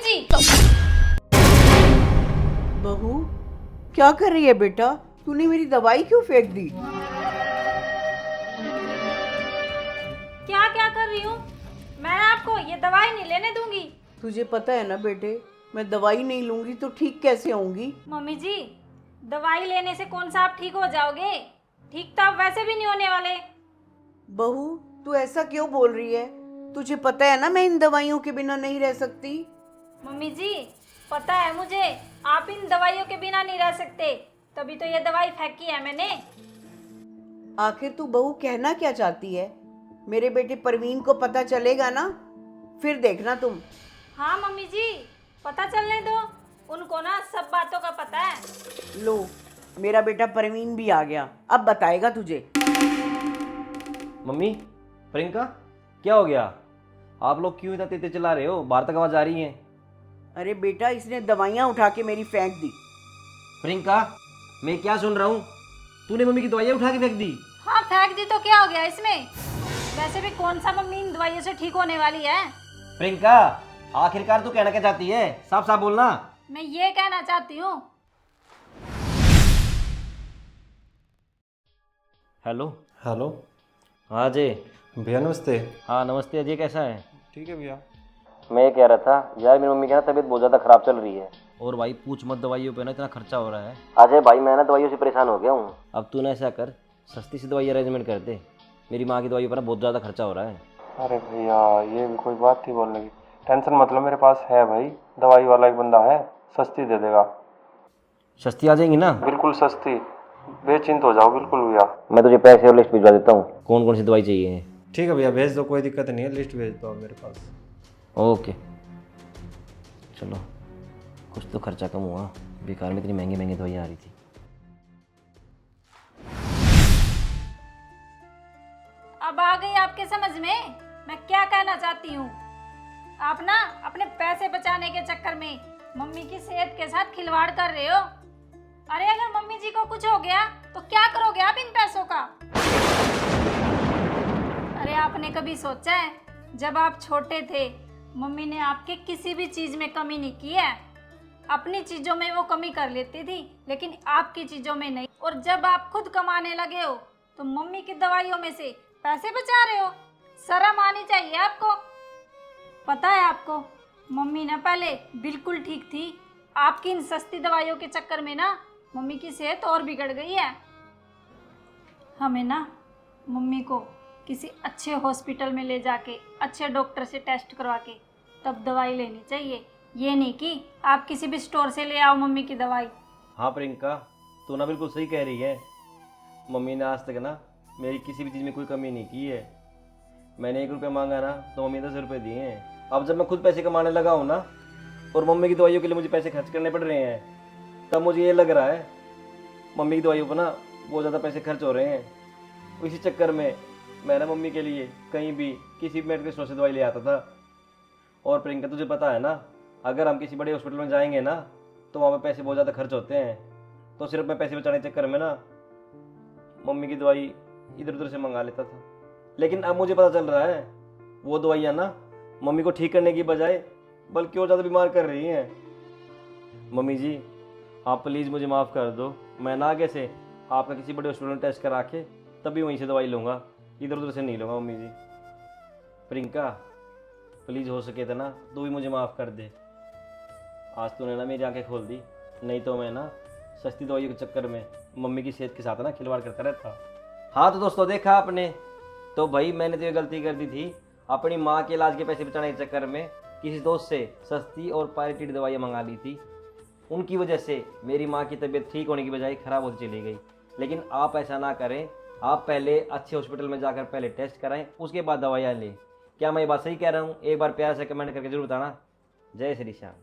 जी। बहू क्या कर रही है बेटा? तूने मेरी दवाई क्यों फेंक दी? क्या क्या कर रही हूँ मैं? आपको ये दवाई नहीं लेने दूंगी। तुझे पता है ना बेटे, मैं दवाई नहीं लूंगी तो ठीक कैसे होऊंगी? मम्मी जी, दवाई लेने से कौन सा आप ठीक हो जाओगे? ठीक तो आप वैसे भी नहीं होने वाले। बहू तू ऐसा क्यों बोल रही है? तुझे पता है ना मैं इन दवाइयों के बिना नहीं रह सकती। मम्मी जी, पता है मुझे, आप इन दवाइयों के बिना नहीं रह सकते, तभी तो ये दवाई फेंकी है मैंने। आखिर तू बहू कहना क्या चाहती है? मेरे बेटे परवीन को पता चलेगा ना, फिर देखना तुम। हाँ मम्मी जी, पता चलने दो, उनको ना सब बातों का पता है। लो, मेरा बेटा परवीन भी आ गया, अब बताएगा तुझे। मम्मी, प्रियंका, क्या हो गया? आप लोग क्यों इतना तेज चला रहे हो? बाहर तक आवाज आ रही है। अरे बेटा, इसने दवाइयाँ उठा के मेरी फेंक दी। प्रियंका, मैं क्या सुन रहा हूँ? तूने मम्मी की दवाइयाँ उठा के फेंक दी? हाँ फेंक दी तो क्या हो गया इसमें? वैसे भी कौन सा मम्मी इन दवाइयों से ठीक होने वाली है? प्रियंका, आखिरकार तू कहना क्या चाहती है? साफ साफ बोलना। मैं ये कहना चाहती हूँ। हेलो। हेलो हाँ अजय। भैया, नमस्ते। हाँ नमस्ते अजय, कैसा है? ठीक है भैया। मैं ये कह रहा था यार, मेरी मम्मी की ना तबीयत बहुत ज़्यादा ख़राब चल रही है। और भाई पूछ मत, दवाइयों पे ना इतना खर्चा हो रहा है। अजय भाई, मैं ना दवाइयों से परेशान हो गया हूँ। अब तू ना ऐसा कर, सस्ती सी दवाई अरेंजमेंट कर दे। मेरी माँ की दवाइयों पर ना बहुत ज़्यादा खर्चा हो रहा है। अरे भैया, ये भी कोई बात थी बोलने की? टेंशन मतलब, मेरे पास है भाई, दवाई वाला एक बंदा है, सस्ती दे देगा। सस्ती आ जाएंगी ना? बिल्कुल सस्ती, बेचिंत हो जाओ बिल्कुल भैया। मैं तुझे पैसे और लिस्ट भिजवा देता हूँ, कौन कौन सी दवाई चाहिए। ठीक है भैया, भेज दो, कोई दिक्कत नहीं है, लिस्ट भेज दो आप मेरे पास। ओके चलो, कुछ तो खर्चा कम हुआ, बेकार में इतनी महंगी महंगी दवाइयाँ आ रही थी। अब आ गई आपके समझ में मैं क्या कहना चाहती हूँ। आप ना अपने पैसे बचाने के चक्कर में मम्मी की सेहत के साथ खिलवाड़ कर रहे हो। अरे अगर मम्मी जी को कुछ हो गया तो क्या करोगे आप इन पैसों का? अरे आपने कभी सोचा है, जब आप छोटे थे मम्मी ने आपके किसी भी चीज में कमी नहीं की है। अपनी चीजों में वो कमी कर लेती थी, लेकिन आपकी चीजों में नहीं। और जब आप खुद कमाने लगे हो तो मम्मी की दवाइयों में से पैसे बचा रहे हो। शर्म आनी चाहिए आपको। पता है आपको, मम्मी ना पहले बिल्कुल ठीक थी, आपकी इन सस्ती दवाइयों के चक्कर में ना मम्मी की सेहत और बिगड़ गई है। हमें ना मम्मी को किसी अच्छे हॉस्पिटल में ले जाके अच्छे डॉक्टर से टेस्ट करवा के तब दवाई लेनी चाहिए, ये नहीं कि आप किसी भी स्टोर से ले आओ मम्मी की दवाई। हाँ प्रियंका, तू ना बिल्कुल सही कह रही है। मम्मी ने आज तक ना मेरी किसी भी चीज़ में कोई कमी नहीं की है। मैंने 1 रुपया मांगा ना तो मम्मी 10 रुपये दिए हैं। अब जब मैं खुद पैसे कमाने लगा हूँ ना, और मम्मी की दवाइयों के लिए मुझे पैसे खर्च करने पड़ रहे हैं, तब मुझे ये लग रहा है मम्मी की दवाइयों पर ना बहुत ज़्यादा पैसे खर्च हो रहे हैं। इसी चक्कर में मैं ना मम्मी के लिए कहीं भी किसी भी मेडिकल स्टोर से दवाई ले आता था। और प्रियंका, तुझे पता है ना, अगर हम किसी बड़े हॉस्पिटल में जाएंगे ना तो वहाँ पे पैसे बहुत ज़्यादा खर्च होते हैं। तो सिर्फ मैं पैसे बचाने के चक्कर में ना मम्मी की दवाई इधर उधर से मंगा लेता था। लेकिन अब मुझे पता चल रहा है वो दवाइयाँ ना मम्मी को ठीक करने की बजाय बल्कि और ज़्यादा बीमार कर रही हैं। मम्मी जी, आप प्लीज़ मुझे माफ़ कर दो। मैं ना आगे से आपका किसी बड़े हॉस्पिटल में टेस्ट करा के तभी वहीं से दवाई लूँगा, इधर उधर से नहीं लूँगा मम्मी जी। प्रियंका प्लीज़, हो सके तो ना तू भी मुझे माफ़ कर दे। आज तूने ना मेरी आंखें खोल दी, नहीं तो मैं ना सस्ती दवाइयों के चक्कर में मम्मी की सेहत के साथ ना खिलवाड़ करता रहता। हाँ तो दोस्तों, देखा आपने, तो भाई मैंने तो ये गलती कर दी थी, अपनी माँ के इलाज के पैसे बचाने के चक्कर में किसी दोस्त से सस्ती और पायरेटेड दवाइयाँ मंगा ली थी। उनकी वजह से मेरी माँ की तबीयत ठीक होने की बजाय ख़राब होती चली गई। लेकिन आप ऐसा ना करें, आप पहले अच्छे हॉस्पिटल में जाकर पहले टेस्ट कराएं, उसके बाद दवाइयाँ लें। क्या मैं ये बात सही कह रहा हूँ? एक बार प्यार से कमेंट करके जरूर बताना। जय श्री श्याम।